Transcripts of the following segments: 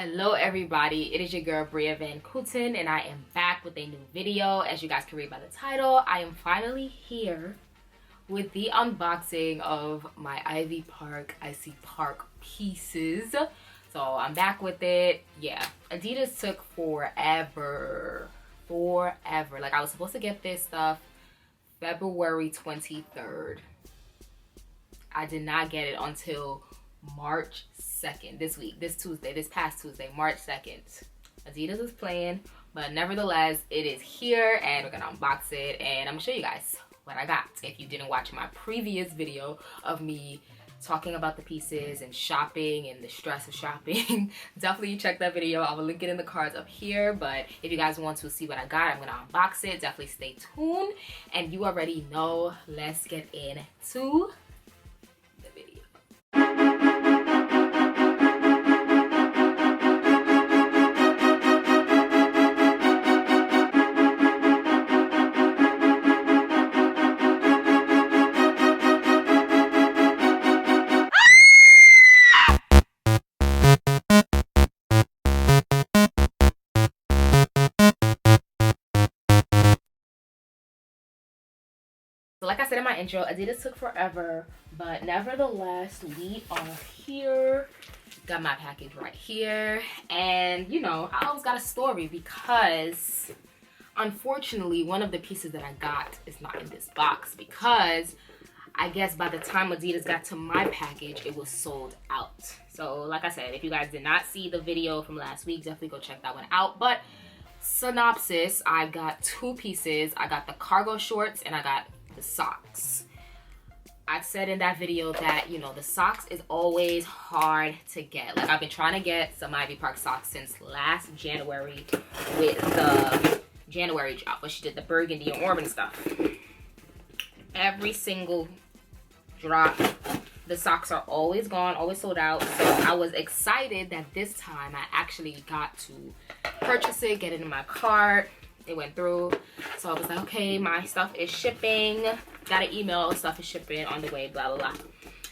Hello everybody, it is your girl Bria Van Kooten and I am back with a new video. As you guys can read by the title, I am finally here with the unboxing of my Ivy Park Icy Park pieces. So I'm back with it. Yeah, Adidas took forever. Like I was supposed to get this stuff February 23rd. I did not get it until March 2nd, this past Tuesday, March 2nd. Adidas is playing, but nevertheless, it is here and we're gonna unbox it and I'm gonna show you guys what I got. If you didn't watch my previous video of me talking about the pieces and shopping and the stress of shopping, definitely check that video. I will link it in the cards up here. But if you guys want to see what I got, I'm gonna unbox it. Definitely stay tuned. And you already know, let's get into the video. So like I said in my intro, Adidas took forever, but nevertheless, we are here. Got my package right here. And you know, I always got a story because unfortunately, one of the pieces that I got is not in this box because I guess by the time Adidas got to my package, it was sold out. So like I said, if you guys did not see the video from last week, definitely go check that one out. But synopsis, I got two pieces. I got the cargo shorts and I got the socks. I said in that video that, you know, the socks is always hard to get. Like I've been trying to get some Ivy Park socks since last January with the January drop, but she did the burgundy and orange stuff. Every single drop, the socks are always gone, always sold out. So I was excited that this time I actually got to purchase it, get it in my cart. It went through, so I was like, okay, my stuff is shipping. Got an email, stuff is shipping on the way, blah blah blah.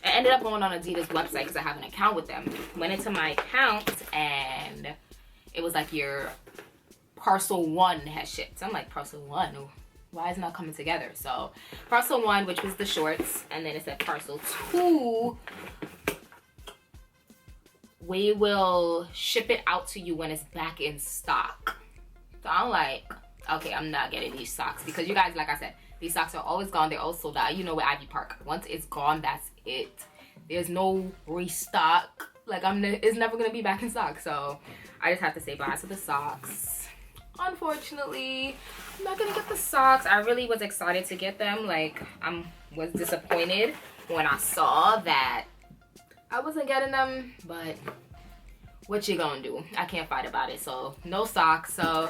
I ended up going on Adidas website because I have an account with them. Went into my account and it was like your parcel 1 has shipped. So I'm like, parcel 1, why is it not coming together? So parcel 1, which was the shorts, and then it said parcel 2, we will ship it out to you when it's back in stock. So I'm like, okay, I'm not getting these socks because you guys, like I said, these socks are always gone. They're all sold out. You know, with Ivy Park, once it's gone, that's it. There's no restock. Like it's never gonna be back in stock. So I just have to say bye to the socks. Unfortunately, I'm not gonna get the socks. I really was excited to get them. Like was disappointed when I saw that I wasn't getting them, but what you gonna do? I can't fight about it. So no socks. So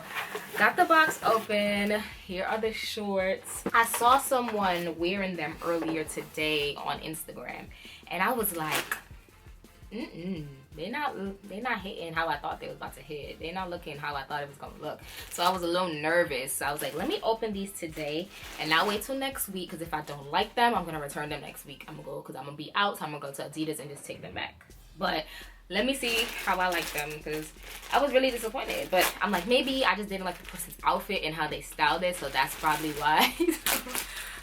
got the box open. Here are the shorts. I saw someone wearing them earlier today on Instagram and I was like, they're not hitting how I thought they was about to hit. They're not looking how I thought it was gonna look. So I was a little nervous. So I was like, let me open these today and not wait till next week, because if I don't like them, I'm gonna return them next week. I'm gonna go, because I'm gonna be out, so I'm gonna go to Adidas and just take them back. But let me see how I like them, because I was really disappointed. But I'm like, maybe I just didn't like the person's outfit and how they styled it, so that's probably why.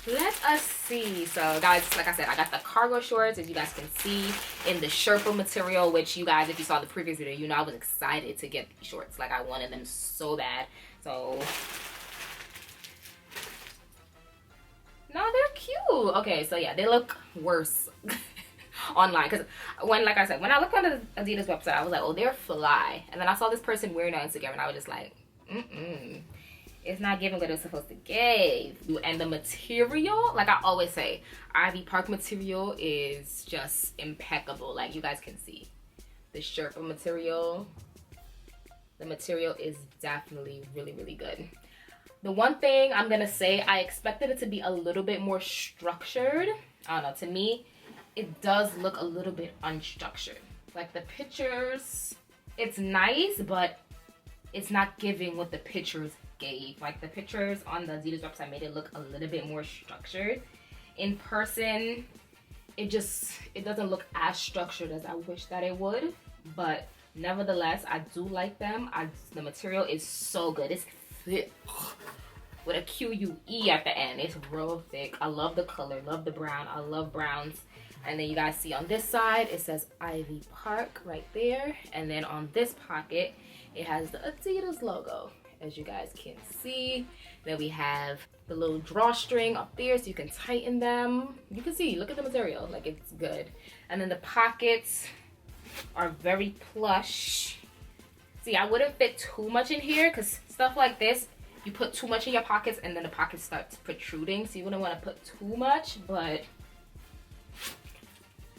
Let us see. So guys, like I said, I got the cargo shorts, as you guys can see, in the Sherpa material, which you guys, if you saw the previous video, you know I was excited to get these shorts. Like I wanted them so bad. So no, they're cute. Okay, so yeah, they look worse online, because like I said, when I looked on the Adidas website, I was like, oh, they're fly. And then I saw this person wearing it on Instagram and I was just like, it's not giving what it's supposed to give. And the material, like I always say, Ivy Park material is just impeccable. Like you guys can see the Sherpa material, the material is definitely really good. The one thing I'm gonna say, I expected it to be a little bit more structured. I don't know, to me it does look a little bit unstructured. Like the pictures, it's nice, but it's not giving what the pictures gave. Like the pictures on the Adidas website made it look a little bit more structured. In person, it doesn't look as structured as I wish that it would. But Nevertheless, I do like them. The material is so good. It's thick with a QUE at the end. It's real thick. I love the color, love the brown. I love browns. And then you guys see on this side, it says Ivy Park right there. And then on this pocket, it has the Adidas logo, as you guys can see. Then we have the little drawstring up there so you can tighten them. You can see, look at the material, like it's good. And then the pockets are very plush. See, I wouldn't fit too much in here because stuff like this, you put too much in your pockets and then the pockets start protruding. So you wouldn't want to put too much, but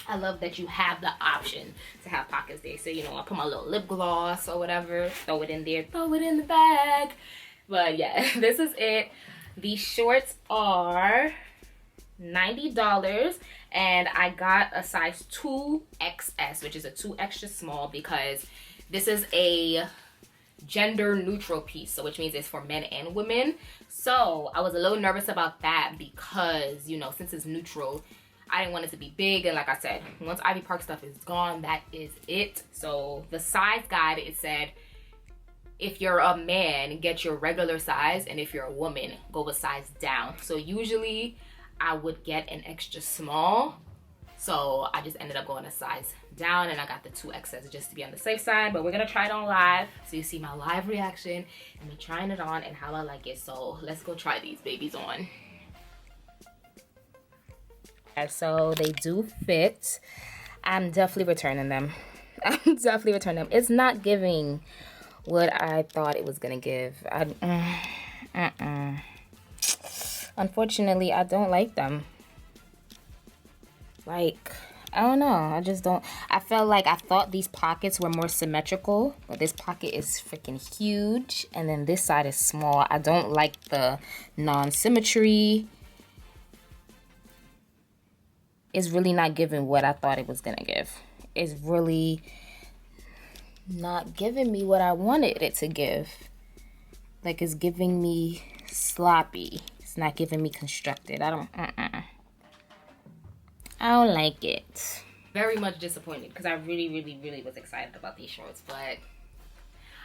I love that you have the option to have pockets there. So, you know, I put my little lip gloss or whatever, throw it in there, throw it in the bag. But yeah, this is it. These shorts are $90 and I got a size 2XS, which is a 2 extra small, because this is a gender neutral piece, so which means it's for men and women. So I was a little nervous about that because, you know, since it's neutral, I didn't want it to be big. And like I said, once Ivy Park stuff is gone, that is it. So the size guide, it said, if you're a man, get your regular size, and if you're a woman, go a size down. So usually I would get an extra small, so I just ended up going a size down, and I got the 2XS just to be on the safe side. But we're gonna try it on live, so you see my live reaction and me trying it on and how I like it. So let's go try these babies on. So they do fit. I'm definitely returning them. I'm definitely returning them. It's not giving what I thought it was gonna give. Unfortunately, I don't like them. Like, I don't know. I just don't. I felt like I thought these pockets were more symmetrical, but this pocket is freaking huge, and then this side is small. I don't like the non-symmetry. It's really not giving what I thought it was gonna give. It's really not giving me what I wanted it to give. Like, it's giving me sloppy. It's not giving me constructed. I don't like it. Very much disappointed because I really was excited about these shorts, but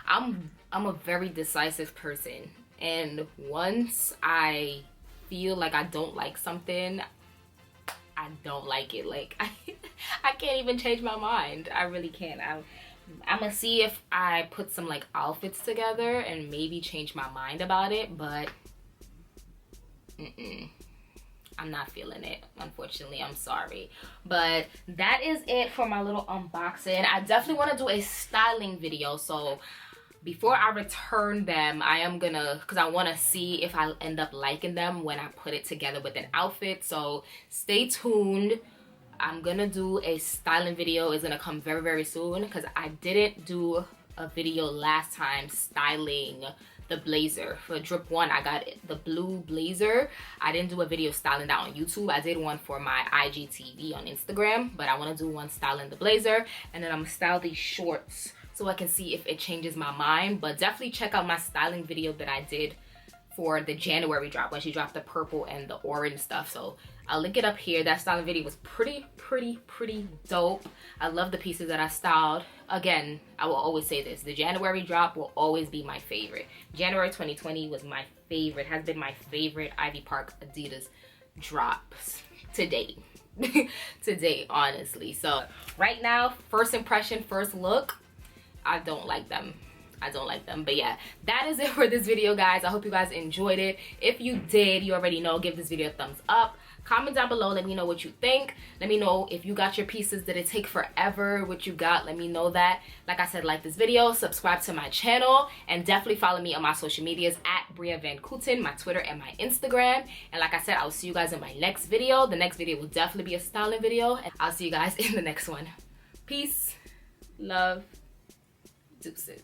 I'm a very decisive person, and once I feel like I don't like something, I don't like it. Like, I can't even change my mind. I really can't. I'm gonna see if I put some like outfits together and maybe change my mind about it, but I'm not feeling it, unfortunately. I'm sorry. But that is it for my little unboxing. I definitely want to do a styling video, so before I return them, I am gonna, because I want to see if I end up liking them when I put it together with an outfit. So stay tuned. I'm gonna do a styling video. It's gonna come very soon, because I didn't do a video last time styling the blazer. For drip 1, I got the blue blazer. I didn't do a video styling that on YouTube. I did one for my IGTV on Instagram, but I want to do one styling the blazer, and then I'm gonna style these shorts so I can see if it changes my mind. But definitely check out my styling video that I did for the January drop, when she dropped the purple and the orange stuff. So I'll link it up here. That styling video was pretty dope. I love the pieces that I styled. Again, I will always say this, the January drop will always be my favorite. January 2020 was my favorite, has been my favorite Ivy Park Adidas drops to date. To date, honestly. So right now, first impression, first look, I don't like them. I don't like them. But yeah, that is it for this video, guys. I hope you guys enjoyed it. If you did, you already know, give this video a thumbs up. Comment down below, let me know what you think. Let me know if you got your pieces. Did it take forever? What you got? Let me know that. Like I said, like this video, subscribe to my channel, and definitely follow me on my social medias at Bria Van Kooten, my Twitter and my Instagram. And like I said, I'll see you guys in my next video. The next video will definitely be a styling video, and I'll see you guys in the next one. Peace, love, deuces.